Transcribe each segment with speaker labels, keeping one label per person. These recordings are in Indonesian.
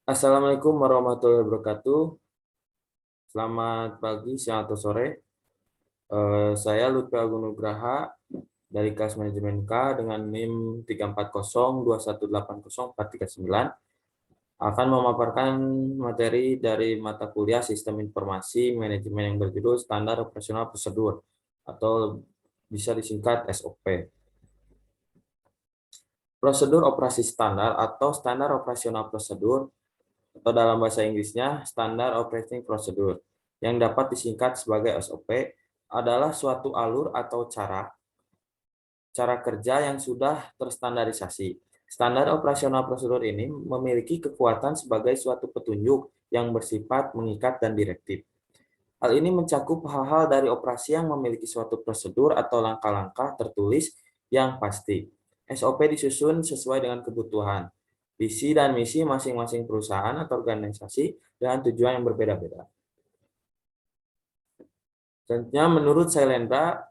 Speaker 1: Assalamualaikum warahmatullahi wabarakatuh. Selamat pagi, siang, atau sore. Saya Lutfi Agung Nugraha dari kelas manajemen K dengan NIM 34021804439 akan memaparkan materi dari mata kuliah Sistem Informasi Manajemen yang berjudul Standar Operasional Prosedur atau bisa disingkat SOP. Prosedur operasi standar atau standar operasional prosedur atau dalam bahasa Inggrisnya Standard Operating Procedure, yang dapat disingkat sebagai SOP, adalah suatu alur atau cara kerja yang sudah terstandarisasi. Standar operasional prosedur ini memiliki kekuatan sebagai suatu petunjuk yang bersifat mengikat dan direktif. Hal ini mencakup hal-hal dari operasi yang memiliki suatu prosedur atau langkah-langkah tertulis yang pasti. SOP disusun sesuai dengan kebutuhan, visi dan misi masing-masing perusahaan atau organisasi dengan tujuan yang berbeda-beda. Selanjutnya, menurut Sailendra,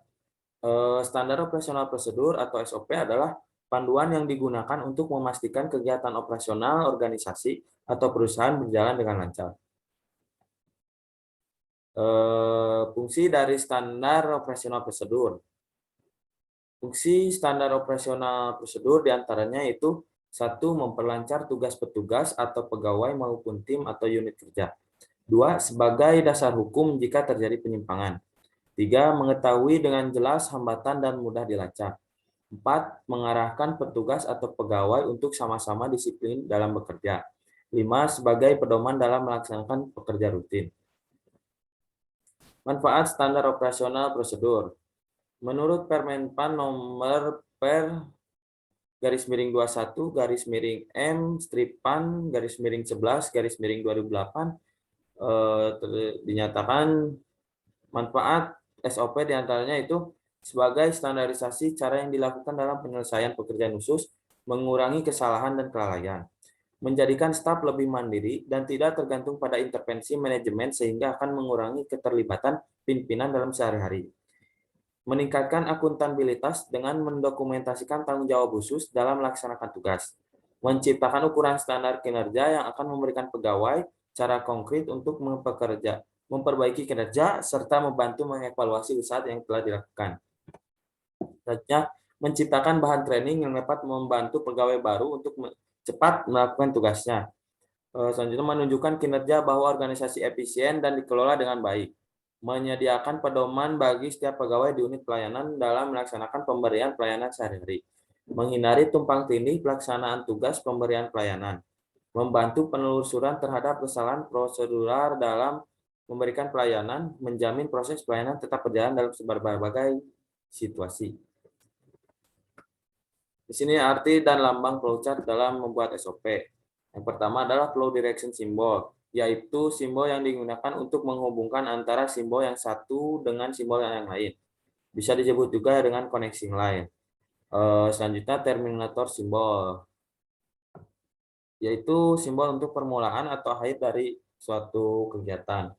Speaker 1: standar operasional prosedur atau SOP adalah panduan yang digunakan untuk memastikan kegiatan operasional organisasi atau perusahaan berjalan dengan lancar. Fungsi dari standar operasional prosedur. Fungsi standar operasional prosedur diantaranya itu: 1. Memperlancar tugas petugas atau pegawai maupun tim atau unit kerja. 2. Sebagai dasar hukum jika terjadi penyimpangan. 3. Mengetahui dengan jelas hambatan dan mudah dilacak. 4. Mengarahkan petugas atau pegawai untuk sama-sama disiplin dalam bekerja. 5. Sebagai pedoman dalam melaksanakan pekerja rutin. Manfaat standar operasional prosedur. Menurut Permenpan nomor per/21/M/11/2008 dinyatakan manfaat SOP diantaranya itu sebagai standarisasi cara yang dilakukan dalam penyelesaian pekerjaan khusus, mengurangi kesalahan dan kelalaian, menjadikan staf lebih mandiri dan tidak tergantung pada intervensi manajemen sehingga akan mengurangi keterlibatan pimpinan dalam sehari-hari. Meningkatkan akuntabilitas dengan mendokumentasikan tanggung jawab khusus dalam melaksanakan tugas. Menciptakan ukuran standar kinerja yang akan memberikan pegawai cara konkret untuk memperbaiki kinerja, serta membantu mengevaluasi usaha yang telah dilakukan. Selanjutnya, menciptakan bahan training yang dapat membantu pegawai baru untuk cepat melakukan tugasnya. Selanjutnya, menunjukkan kinerja bahwa organisasi efisien dan dikelola dengan baik. Menyediakan pedoman bagi setiap pegawai di unit pelayanan dalam melaksanakan pemberian pelayanan sehari-hari. Menghindari tumpang tindih pelaksanaan tugas pemberian pelayanan. Membantu penelusuran terhadap kesalahan prosedural dalam memberikan pelayanan, menjamin proses pelayanan tetap berjalan dalam berbagai situasi. Di sini arti dan lambang flowchart dalam membuat SOP. Yang pertama adalah flow direction symbol, yaitu simbol yang digunakan untuk menghubungkan antara simbol yang satu dengan simbol yang lain. Bisa disebut juga dengan connecting line. Selanjutnya terminator simbol, yaitu simbol untuk permulaan atau akhir dari suatu kegiatan.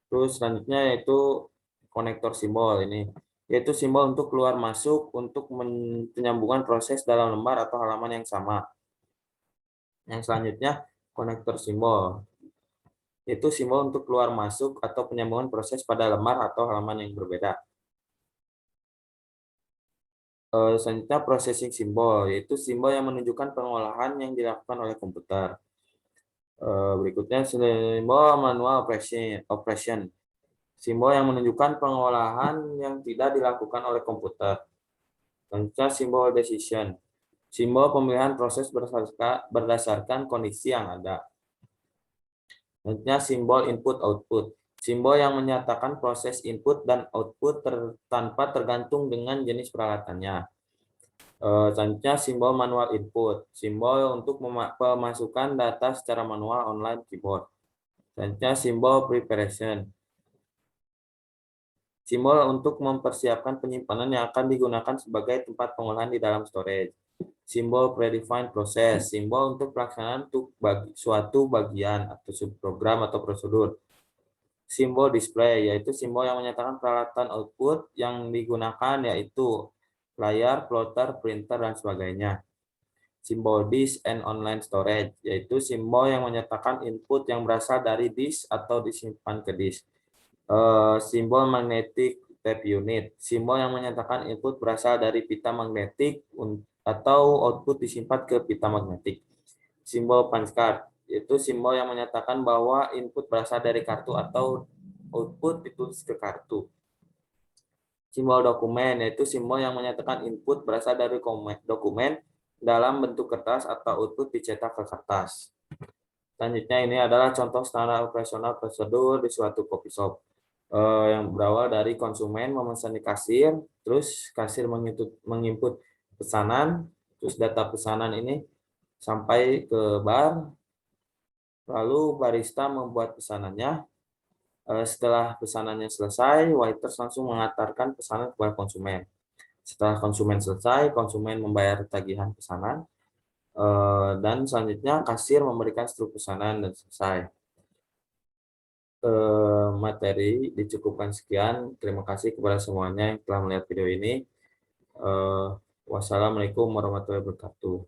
Speaker 1: Terus selanjutnya yaitu konektor simbol ini, yaitu simbol untuk keluar masuk untuk penyambungan proses dalam lembar atau halaman yang sama. Yang selanjutnya konektor simbol, yaitu simbol untuk keluar masuk atau penyambungan proses pada lembar atau halaman yang berbeda. Selanjutnya processing simbol, yaitu simbol yang menunjukkan pengolahan yang dilakukan oleh komputer. Berikutnya simbol manual operation, simbol yang menunjukkan pengolahan yang tidak dilakukan oleh komputer. Selanjutnya simbol decision, simbol pemilihan proses berdasarkan kondisi yang ada. Selanjutnya simbol input-output, simbol yang menyatakan proses input dan output tanpa tergantung dengan jenis peralatannya. Selanjutnya simbol manual input, simbol untuk pemasukan data secara manual online keyboard. Selanjutnya simbol preparation, simbol untuk mempersiapkan penyimpanan yang akan digunakan sebagai tempat pengolahan di dalam storage. Simbol predefined process, simbol untuk pelaksanaan suatu bagian atau subprogram atau prosedur. Simbol display, yaitu simbol yang menyatakan peralatan output yang digunakan, yaitu layar, plotter, printer, dan sebagainya. simbol disk and online storage, yaitu simbol yang menyatakan input yang berasal dari disk atau disimpan ke disk. Simbol magnetic tape unit, simbol yang menyatakan input berasal dari pita magnetik atau output disimpan ke pita magnetik. Simbol punch card, yaitu simbol yang menyatakan bahwa input berasal dari kartu atau output ditulis ke kartu. Simbol dokumen, yaitu simbol yang menyatakan input berasal dari dokumen dalam bentuk kertas atau output dicetak ke kertas. Selanjutnya ini adalah contoh standar operasional prosedur di suatu coffee shop. Yang berawal dari konsumen memesan di kasir, terus kasir menginput pesanan, terus data pesanan ini sampai ke bar, lalu barista membuat pesanannya. Setelah pesanannya selesai, waiters langsung mengantarkan pesanan kepada konsumen. Setelah konsumen selesai, konsumen membayar tagihan pesanan, dan selanjutnya kasir memberikan struk pesanan dan selesai. Materi dicukupkan sekian. Terima kasih kepada semuanya yang telah melihat video ini. Wassalamualaikum warahmatullahi wabarakatuh.